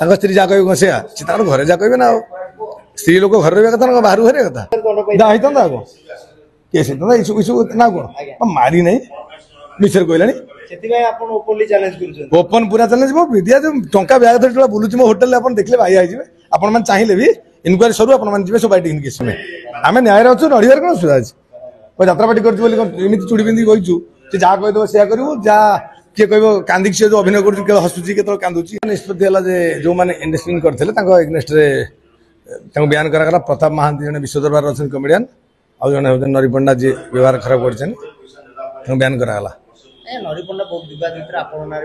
स्त्री जहाँ कह से घरे जहाँ कहे ना स्त्री लोक घर रहा कथा ना बाहर घर कथा होता आग केस ना कौन मारी ना मिसर कहला ओपन पूरा चैलेंज मो विद्या जो टंका ब्याग धर बुलूची मो होटेल आप देखले भाई आइए आपण चाहिए भी इनक्वारी सरू आप सब बैठ केस में आम न्याय अच्छु लड़ार कौन असुविधा अच्छे जात्रापाटी करमि चूड़ी पिंधि कहूँ जहाँ कहीदेव से करूँ जहाँ किए कह कांदी सी जो अभिनय कर हसुची के कांदुची निष्पत्ति है जो मैंने इन्वेस्टमेंट करते एग्नेस्ट बयान कराला प्रताप महांती जन विश्व दरबार अच्छे कमेडियान आउ जन हूँ नरी पंडा जी व्यवहार खराब कर बयान कराला नरी पंडा बहुत विवाद भितर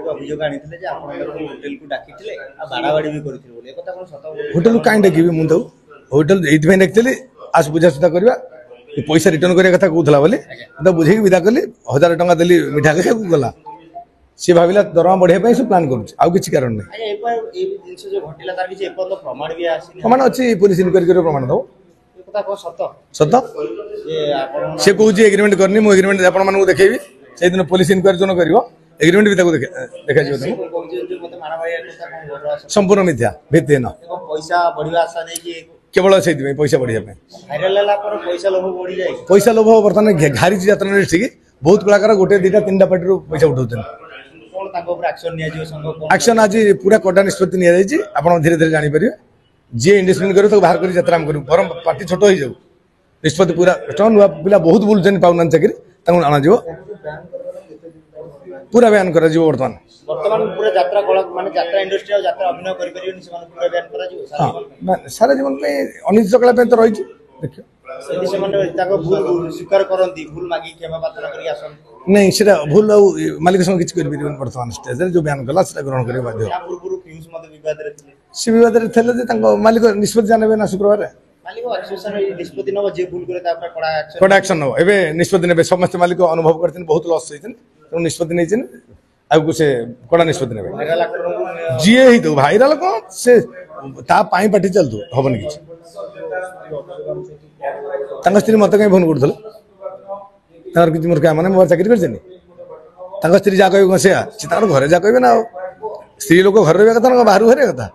अभियोग आनी होटेल को डाकी बाड़ाबाड़ी भी करते होटेल कहीं डाकि मुझे होटेल ये डाकी आज बुझासुझा करवा पैसा रिटर्न करने कथा कहूला बोली तो बुझे विदा कली 1000 टंका देली मिठा खाई गला सी भाविला दरमा बढ़िया सब प्लान करुँच कारण नहीं प्रमाण अच्छी पुलिस इनक्वारी कर प्रमाण दो सत सी कौन एग्रीमेंट करनी मुझे एग्रीमेंट आपको देखेबी से दिन पुलिस इनक्वारी जो कर एग्रीमेंट भी देखा संपूर्ण मिथ्या भित्तिहीन केवल से पैसा बढ़िया पैसा लोभ बर्तमान घारी यात्रा ठीक बहुत कलाकार गोटे दुटा 3टा पार्टी पैसा उठाते एक्शन आज पूरा कड़ा निष्पत्ति नि आप धीरे धीरे जापर जी इन्वेस्टमेंट कर बाहर कर यात्रा करूँ बरम पार्टी छोट हो जाऊ निष्पत्ति पूरा नुआ पिला बहुत बुलून पाऊना चाकरी अणाज पूरा बयान कर बर्तमान पूरा यात्रा माने यात्रा इंडस्ट्री और यात्रा अभिनय करि परियो से माने पूरा बयान करा जो सारा जीवन पे अनिश्चित कला पे तो रही देखियो सेदी से माने ताको भूल स्वीकार करंती भूल मागी क्षमा पात्र करी आसन नहीं सेटा भूल मालिक संग किछ कर परियो वर्तमान स्टेज रे जो बयान कला सेटा ग्रहण करे बाध्य या पूर्व पीयूष मते विवाद रे थिले से विवाद रे थले जे ताको मालिक निष्पत्ति जानबे ना शुक्रवार रे मालिक एक्सेशन निष्पत्ति न जे भूल करे ता पर कड़ा एक्शन न एबे निष्पत्ति नेबे समस्त मालिक अनुभव करथिन बहुत लॉस होइथिन तो निष्पत्ति नै छिन आगु से कड़ा निष्पत्ति ने जी ही तो भाईराल कौन से पाई पार्टी चलतु हबन कि स्त्री मत कहीं फोन कर कि मोर क्या मैंने मोबाइल चाकरी कर स्त्री जहाँ कह से घरे जहाँ कहे ना स्त्री लोक घर रहा कथा ना बाहर घर कथा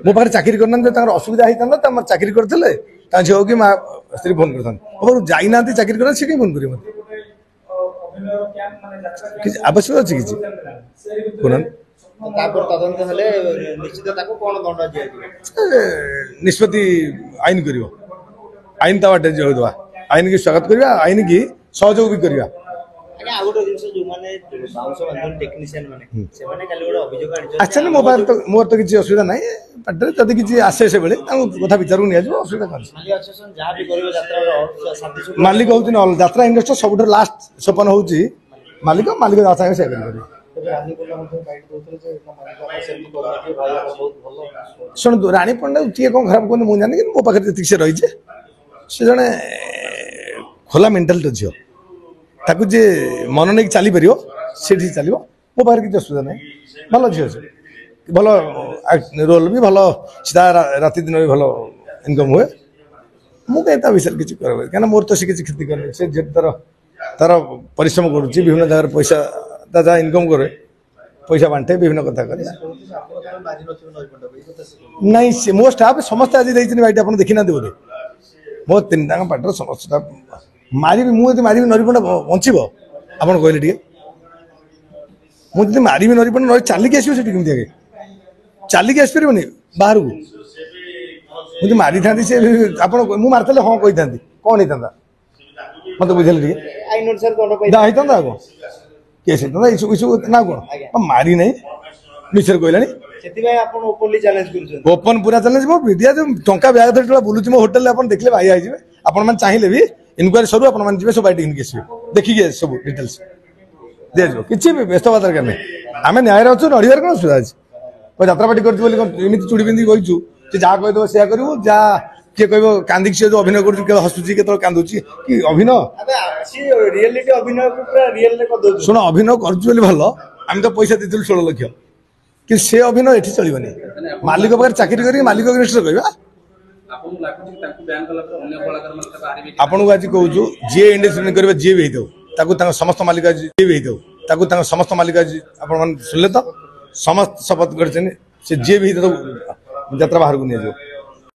मो पाखे चाकरी करना असुविधा होता चाकरी करते झील कि माँ स्त्री फोन कर जाना चाकरी कर सी कहीं फोन कर आवश्यक अच्छी किसी निष्पत्ति आईन कर आईन ता बाटे जो आईन की स्वागत करवा आईन की सहयोग भी करवा एक्चुअली मोर तो किसी असुविधा ना पार्टी जब किसी आसे से बेले कथा विचार को असुविधा मालिक हूँ यात्रा इंडस्ट्री सब लास्ट सोपान हूँ मालिक मालिक जहाँ से शुणु राणी पंडा टे कौन खराब कहते मुझे जानी मो पाखे जी से रही से जड़े खोला मेन्टालिटी झील ताकू जे मन नहीं चली पार से चलो मो पाखे किसी असुविधा ना भल झील से भल रोल भी भल सीधा राति दिन भी भल इनकम हुए मुझे विषय किसी क्या मोर तो सी किसी क्षति कर से तार तार परिश्रम करुच्ची विभिन्न जगह पैसा जहाँ इनकम करे पैसा बांटे विभिन्न कथा कर नहीं से मो स्टाफ समस्त आज भाई आप देखी ना बोधे मो 3टा पार्टी समस्त स्टाफ मारि मुझे मारि नरीपंडा बंचब आप कहले टे मुझे मारि नरीपंडा नई चलिक आसमी आगे चलिक आसपर बाहर को मुझे मारी था आप मारते हाँ कही था कौन होता मत बुझे होता आग केस होता ना कौन मारी ना मिसर कहला ओपन पूरा चैलेंज मो विद्या जो टंका ब्याग धर बुलूची मो होटेल आप देखले भाई आइए आप चाहिए भी इनक्वारी सरू आप सब बैठ केस देखिए सब डिटेल्स दिज्व किसी भी व्यस्त हवा दरकार नहीं आम न्याय अच्छु लड़ार कौन असुविधा अच्छे जात्रापाटी करमि चूड़ी पिंधि कहूँ जहाँ कहीदेव से करूँ जहाँ किए कह कांदी सी जो अभिनय कर हसुची के कांदुची कि अभिनय शुण अभिनय कर भल आम तो पैसा देलु 16 लाख कि से अभिनय ये चलनी मालिक पाखे चाकरी कर मालिक कहवा आपन को आज कहूँ जी इन्वेस्टमेंट कर जी भी होता समस्त मालिक जी भी होता समस्त मालिक आप सुनले तो समस्त शपथ कर ସେ ଯିଏ ବି ହେଇଥାଉ ଯାତ୍ରା ବାହାରକୁ ନିଆଯିବ।